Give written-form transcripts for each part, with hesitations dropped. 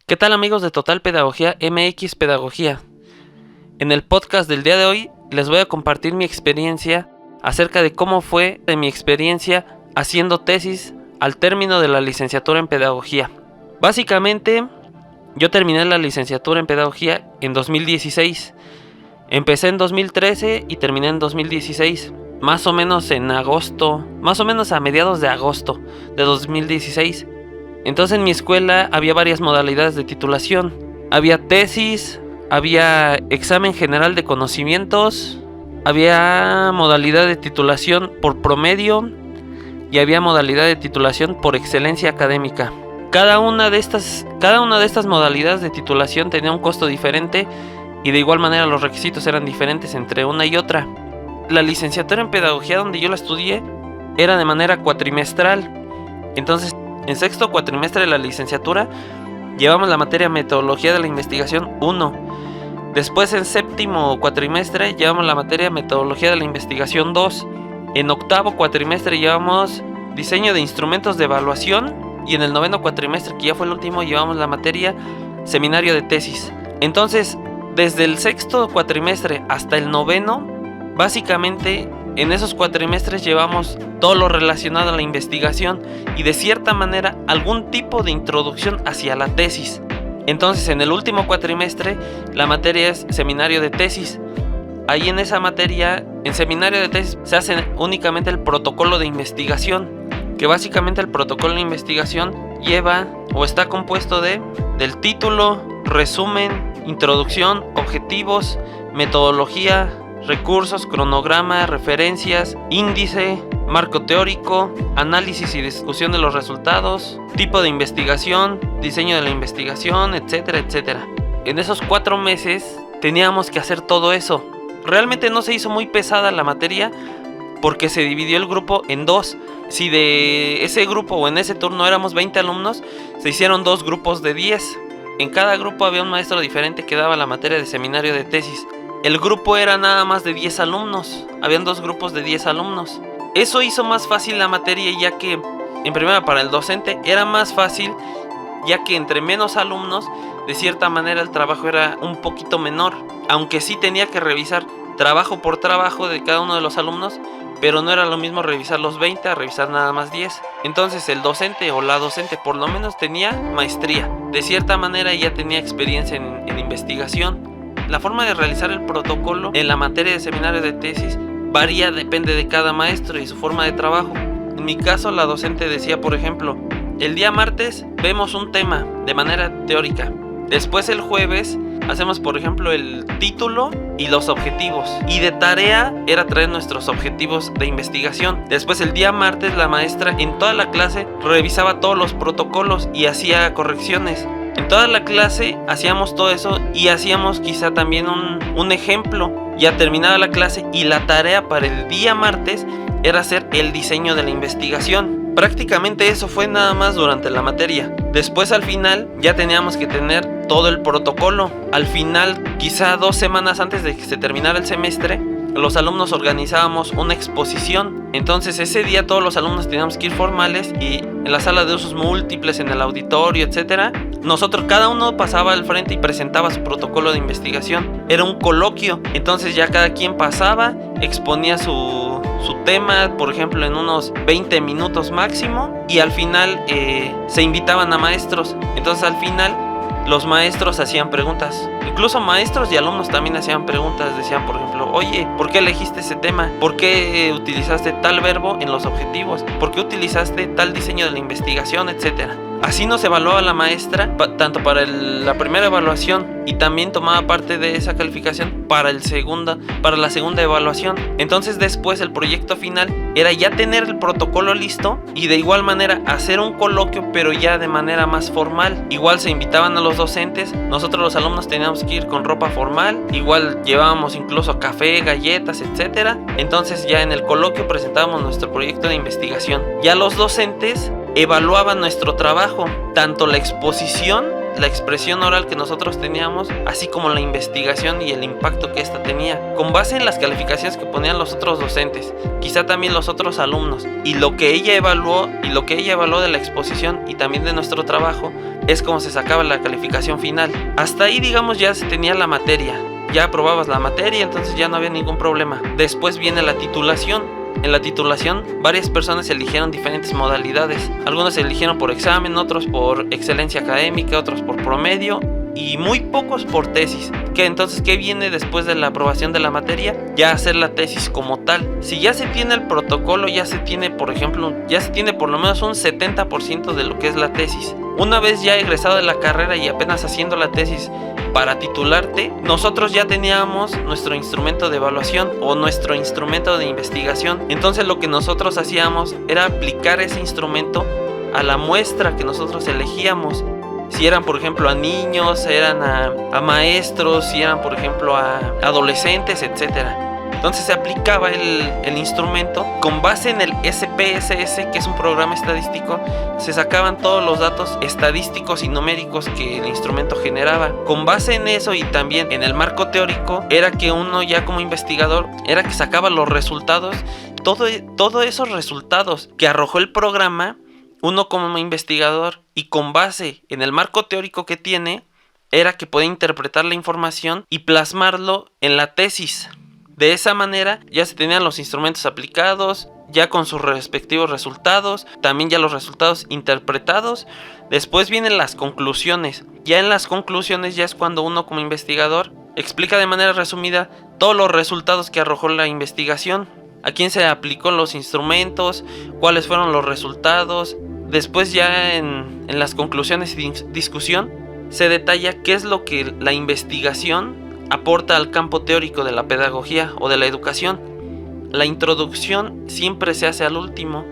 ¿Qué tal amigos de Total Pedagogía MX Pedagogía? En el podcast del día de hoy les voy a compartir mi experiencia acerca de cómo fue mi experiencia haciendo tesis al término de la licenciatura en Pedagogía. Básicamente, yo terminé la licenciatura en Pedagogía en 2016. Empecé en 2013 y terminé en 2016, más o menos en agosto, más o menos a mediados de agosto de 2016. Entonces en mi escuela había varias modalidades de titulación. Había tesis, había examen general de conocimientos, había modalidad de titulación por promedio y había modalidad de titulación por excelencia académica. Cada una de estas modalidades de titulación tenía un costo diferente y de igual manera los requisitos eran diferentes entre una y otra. La licenciatura en Pedagogía donde yo la estudié era de manera cuatrimestral. Entonces en sexto cuatrimestre de la licenciatura llevamos la materia Metodología de la Investigación 1. Después en séptimo cuatrimestre llevamos la materia Metodología de la Investigación 2. En octavo cuatrimestre llevamos Diseño de Instrumentos de Evaluación. Y en el noveno cuatrimestre, que ya fue el último, llevamos la materia Seminario de Tesis. Entonces, desde el sexto cuatrimestre hasta el noveno, básicamente en esos cuatrimestres llevamos todo lo relacionado a la investigación y de cierta manera algún tipo de introducción hacia la tesis. Entonces en el último cuatrimestre la materia es Seminario de Tesis. Ahí en esa materia, en Seminario de Tesis, se hace únicamente el protocolo de investigación, que básicamente el protocolo de investigación lleva o está compuesto del título, resumen, introducción, objetivos, metodología, recursos, cronograma, referencias, índice, marco teórico, análisis y discusión de los resultados, tipo de investigación, diseño de la investigación, etcétera, etcétera. En esos 4 meses teníamos que hacer todo eso. Realmente no se hizo muy pesada la materia porque se dividió el grupo en 2. Si de ese grupo o en ese turno éramos 20 alumnos, se hicieron 2 grupos de 10. En cada grupo había un maestro diferente que daba la materia de Seminario de Tesis. El grupo era nada más de 10 alumnos. Habían 2 grupos de 10 alumnos. Eso hizo más fácil la materia, ya que, en primera, para el docente era más fácil, ya que entre menos alumnos, de cierta manera el trabajo era un poquito menor. Aunque sí tenía que revisar trabajo por trabajo de cada uno de los alumnos, pero no era lo mismo revisar los 20 a revisar nada más 10. Entonces el docente o la docente por lo menos tenía maestría. De cierta manera ya tenía experiencia en investigación. La forma de realizar el protocolo en la materia de Seminario de Tesis varía, depende de cada maestro y su forma de trabajo. En mi caso, la docente decía, por ejemplo, el día martes vemos un tema de manera teórica. Después el jueves hacemos, por ejemplo, el título y los objetivos. Y de tarea era traer nuestros objetivos de investigación. Después el día martes la maestra en toda la clase revisaba todos los protocolos y hacía correcciones. En toda la clase hacíamos todo eso y hacíamos quizá también un ejemplo. Ya terminaba la clase y la tarea para el día martes era hacer el diseño de la investigación. Prácticamente eso fue nada más durante la materia. Después al final ya teníamos que tener todo el protocolo. Al final, quizá 2 semanas antes de que se terminara el semestre, los alumnos organizábamos una exposición. Entonces ese día todos los alumnos teníamos que ir formales y en la sala de usos múltiples, en el auditorio, etcétera. Nosotros, cada uno pasaba al frente y presentaba su protocolo de investigación. Era un coloquio. Entonces ya cada quien pasaba, exponía su tema, por ejemplo, en unos 20 minutos máximo. Y al final se invitaban a maestros. Entonces al final los maestros hacían preguntas. Incluso maestros y alumnos también hacían preguntas. Decían, por ejemplo, oye, ¿por qué elegiste ese tema? ¿Por qué utilizaste tal verbo en los objetivos? ¿Por qué utilizaste tal diseño de la investigación? Etcétera. Así nos evaluaba la maestra, tanto para la primera evaluación y también tomaba parte de esa calificación para la segunda evaluación. Entonces después el proyecto final era ya tener el protocolo listo y de igual manera hacer un coloquio, pero ya de manera más formal. Igual se invitaban a los docentes, nosotros los alumnos teníamos que ir con ropa formal, igual llevábamos incluso café, galletas, etcétera. Entonces ya en el coloquio presentábamos nuestro proyecto de investigación. Ya los docentes evaluaban nuestro trabajo, tanto la exposición, la expresión oral que nosotros teníamos, así como la investigación y el impacto que esta tenía, con base en las calificaciones que ponían los otros docentes, quizá también los otros alumnos, y lo que ella evaluó de la exposición y también de nuestro trabajo, es como se sacaba la calificación final. Hasta ahí, digamos, ya se tenía la materia. Ya aprobabas la materia, entonces ya no había ningún problema. Después viene la titulación. En la titulación, varias personas eligieron diferentes modalidades. Algunos eligieron por examen, otros por excelencia académica, otros por promedio y muy pocos por tesis. Entonces, ¿qué viene después de la aprobación de la materia? Ya hacer la tesis como tal. Si ya se tiene el protocolo, ya se tiene, por ejemplo, por lo menos un 70% de lo que es la tesis. Una vez ya egresado de la carrera y apenas haciendo la tesis para titularte, nosotros ya teníamos nuestro instrumento de evaluación o nuestro instrumento de investigación. Entonces lo que nosotros hacíamos era aplicar ese instrumento a la muestra que nosotros elegíamos. Si eran, por ejemplo, a niños, eran a maestros, si eran, por ejemplo, a adolescentes, etcétera. Entonces se aplicaba el instrumento con base en el SPSS, que es un programa estadístico. Se sacaban todos los datos estadísticos y numéricos que el instrumento generaba. Con base en eso y también en el marco teórico, era que uno ya como investigador, era que sacaba los resultados, todos esos resultados que arrojó el programa, uno como investigador, y con base en el marco teórico que tiene, era que podía interpretar la información y plasmarlo en la tesis. De esa manera ya se tenían los instrumentos aplicados, ya con sus respectivos resultados, también ya los resultados interpretados. Después vienen las conclusiones. Ya en las conclusiones ya es cuando uno como investigador explica de manera resumida todos los resultados que arrojó la investigación, a quién se aplicó los instrumentos, cuáles fueron los resultados. Después ya en las conclusiones y discusión se detalla qué es lo que la investigación aporta al campo teórico de la pedagogía o de la educación. La introducción siempre se hace al último,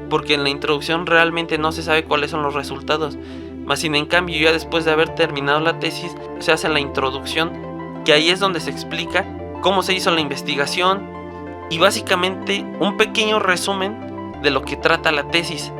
porque en la introducción realmente no se sabe cuáles son los resultados. Más sin en cambio, ya después de haber terminado la tesis, se hace la introducción, que ahí es donde se explica cómo se hizo la investigación y básicamente un pequeño resumen de lo que trata la tesis.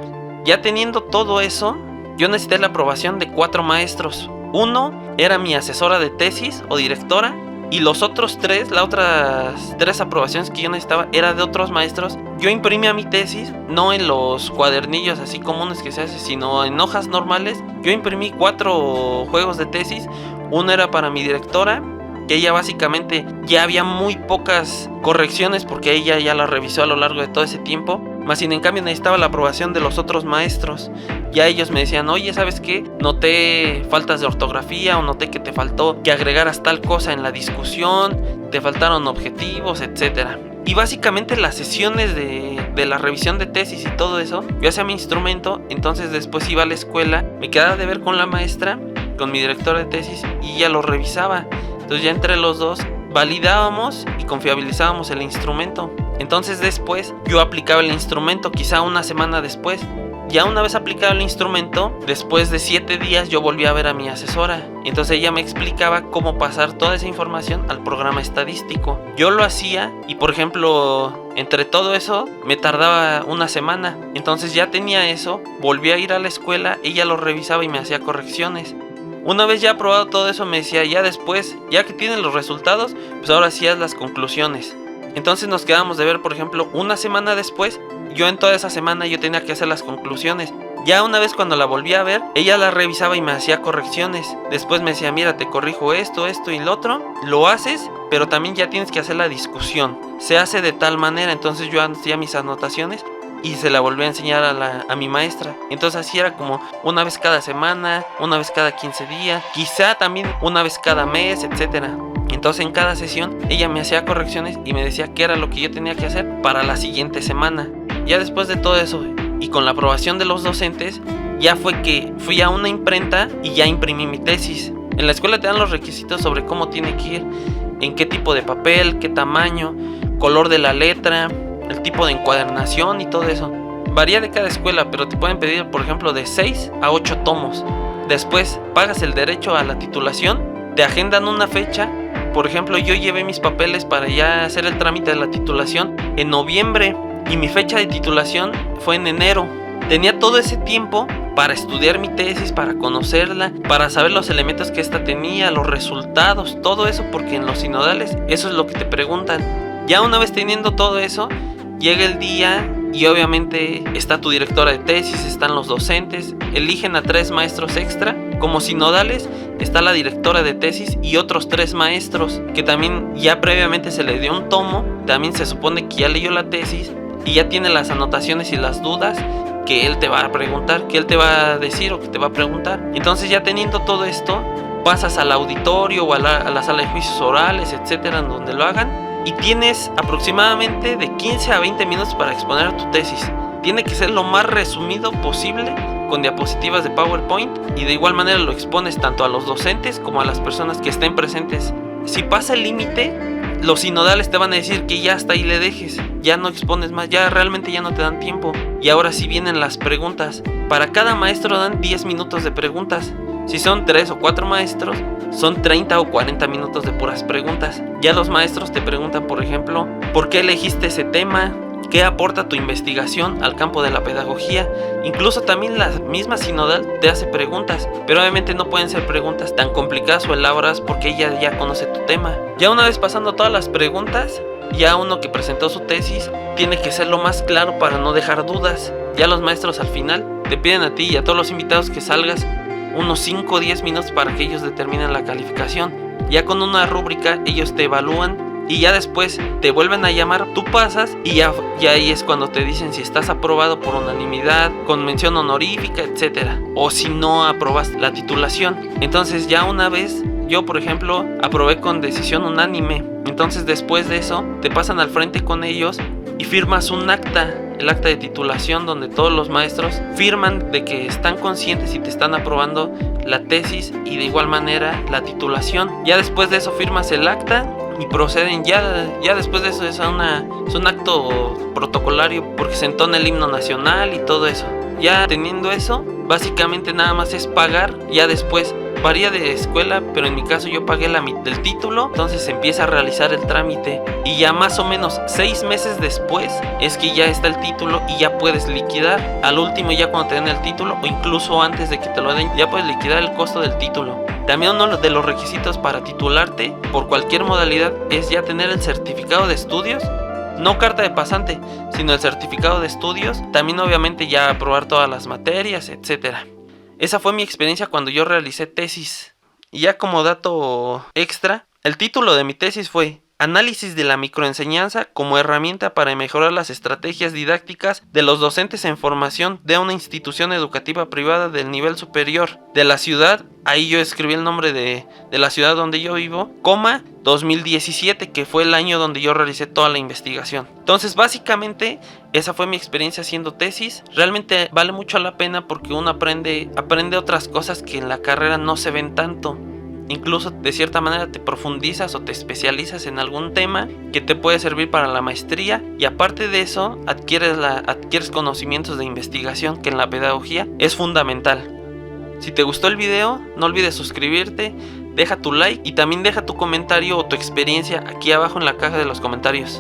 Ya teniendo todo eso, yo necesité la aprobación de 4 maestros. Uno era mi asesora de tesis o directora, y los otros 3, las otras 3 aprobaciones que yo necesitaba era de otros maestros. Yo imprimía mi tesis, no en los cuadernillos así comunes que se hace, sino en hojas normales. Yo imprimí 4 juegos de tesis. Uno era para mi directora, que ella básicamente ya había muy pocas correcciones porque ella ya la revisó a lo largo de todo ese tiempo. Más sin en cambio necesitaba la aprobación de los otros maestros. Ya ellos me decían, oye, ¿sabes qué? Noté faltas de ortografía, o noté que te faltó que agregaras tal cosa en la discusión, te faltaron objetivos, etcétera. Y básicamente las sesiones de la revisión de tesis y todo eso, yo hacía mi instrumento. Entonces después iba a la escuela, me quedaba de ver con la maestra, con mi directora de tesis, y ella lo revisaba. Entonces ya entre los dos validábamos y confiabilizábamos el instrumento. Entonces después yo aplicaba el instrumento, quizá una semana después. Ya una vez aplicado el instrumento, después de 7 días yo volví a ver a mi asesora. Entonces ella me explicaba cómo pasar toda esa información al programa estadístico. Yo lo hacía y, por ejemplo, entre todo eso me tardaba una semana. Entonces ya tenía eso, volví a ir a la escuela, ella lo revisaba y me hacía correcciones. Una vez ya aprobado todo eso, me decía, ya después, ya que tienen los resultados, pues ahora sí haz las conclusiones. Entonces nos quedamos de ver, por ejemplo, una semana después. Yo en toda esa semana yo tenía que hacer las conclusiones. Ya una vez cuando la volví a ver, ella la revisaba y me hacía correcciones. Después me decía, mira, te corrijo esto y lo otro. Lo haces, pero también ya tienes que hacer la discusión. Se hace de tal manera. Entonces yo hacía mis anotaciones y se la volví a enseñar a mi maestra. Entonces así era como una vez cada semana, una vez cada 15 días, quizá también una vez cada mes, etcétera. Entonces en cada sesión ella me hacía correcciones y me decía qué era lo que yo tenía que hacer para la siguiente semana. Ya después de todo eso y con la aprobación de los docentes, ya fue que fui a una imprenta y ya imprimí mi tesis. En la escuela te dan los requisitos sobre cómo tiene que ir, en qué tipo de papel, qué tamaño, color de la letra, el tipo de encuadernación y todo eso. Varía de cada escuela, pero te pueden pedir, por ejemplo, de 6 a 8 tomos. Después pagas el derecho a la titulación, te agendan una fecha. Por ejemplo, yo llevé mis papeles para ya hacer el trámite de la titulación en noviembre y mi fecha de titulación fue en enero. Tenía todo ese tiempo para estudiar mi tesis, para conocerla, para saber los elementos que esta tenía, los resultados, todo eso, porque en los sinodales eso es lo que te preguntan. Ya una vez teniendo todo eso, llega el día y obviamente está tu directora de tesis, están los docentes, eligen a 3 maestros extra Como sinodales está la directora de tesis y otros 3 maestros, que también ya previamente se le dio un tomo, también se supone que ya leyó la tesis y ya tiene las anotaciones y las dudas que él te va a preguntar, que él te va a decir o que te va a preguntar. Entonces, ya teniendo todo esto, pasas al auditorio o a la sala de juicios orales, etcétera, en donde lo hagan, y tienes aproximadamente de 15 a 20 minutos para exponer tu tesis. Tiene que ser lo más resumido posible, con diapositivas de PowerPoint, y de igual manera lo expones tanto a los docentes como a las personas que estén presentes. Si pasa el límite, los sinodales te van a decir que ya hasta ahí le dejes, ya no expones más, ya realmente ya no te dan tiempo. Y ahora sí vienen las preguntas. Para cada maestro dan 10 minutos de preguntas. Si son 3 o 4 maestros, son 30 o 40 minutos de puras preguntas. Ya los maestros te preguntan, por ejemplo, ¿por qué elegiste ese tema? ¿Qué aporta tu investigación al campo de la pedagogía? Incluso también la misma sinodal te hace preguntas, pero obviamente no pueden ser preguntas tan complicadas o elaboradas porque ella ya conoce tu tema. Ya una vez pasando todas las preguntas, ya uno que presentó su tesis tiene que ser lo más claro para no dejar dudas. Ya los maestros al final te piden a ti y a todos los invitados que salgas unos 5 o 10 minutos para que ellos determinen la calificación. Ya con una rúbrica ellos te evalúan y ya después te vuelven a llamar, tú pasas y ya ahí es cuando te dicen si estás aprobado por unanimidad, con mención honorífica, etcétera, o si no aprobas la titulación. Entonces ya una vez, yo por ejemplo aprobé con decisión unánime. Entonces después de eso te pasan al frente con ellos y firmas un acta, el acta de titulación, donde todos los maestros firman de que están conscientes y te están aprobando la tesis y de igual manera la titulación. Ya después de eso firmas el acta y proceden, ya después de eso es un acto protocolario porque se entona el himno nacional y todo eso. Ya teniendo eso, básicamente nada más es pagar. Ya después varía de escuela, pero en mi caso yo pagué la mitad del título, entonces se empieza a realizar el trámite y ya más o menos 6 meses después es que ya está el título y ya puedes liquidar. Al último, ya cuando te den el título o incluso antes de que te lo den, ya puedes liquidar el costo del título. También uno de los requisitos para titularte por cualquier modalidad es ya tener el certificado de estudios, no carta de pasante, sino el certificado de estudios. También obviamente ya aprobar todas las materias, etcétera. Esa fue mi experiencia cuando yo realicé tesis. Y ya como dato extra, el título de mi tesis fue Análisis de la microenseñanza como herramienta para mejorar las estrategias didácticas de los docentes en formación de una institución educativa privada del nivel superior de la ciudad. Ahí yo escribí el nombre de la ciudad donde yo vivo, 2017, que fue el año donde yo realicé toda la investigación. Entonces básicamente esa fue mi experiencia haciendo tesis. Realmente vale mucho la pena porque uno aprende otras cosas que en la carrera no se ven tanto. Incluso de cierta manera te profundizas o te especializas en algún tema que te puede servir para la maestría, y aparte de eso adquieres conocimientos de investigación que en la pedagogía es fundamental. Si te gustó el video, no olvides suscribirte, deja tu like y también deja tu comentario o tu experiencia aquí abajo en la caja de los comentarios.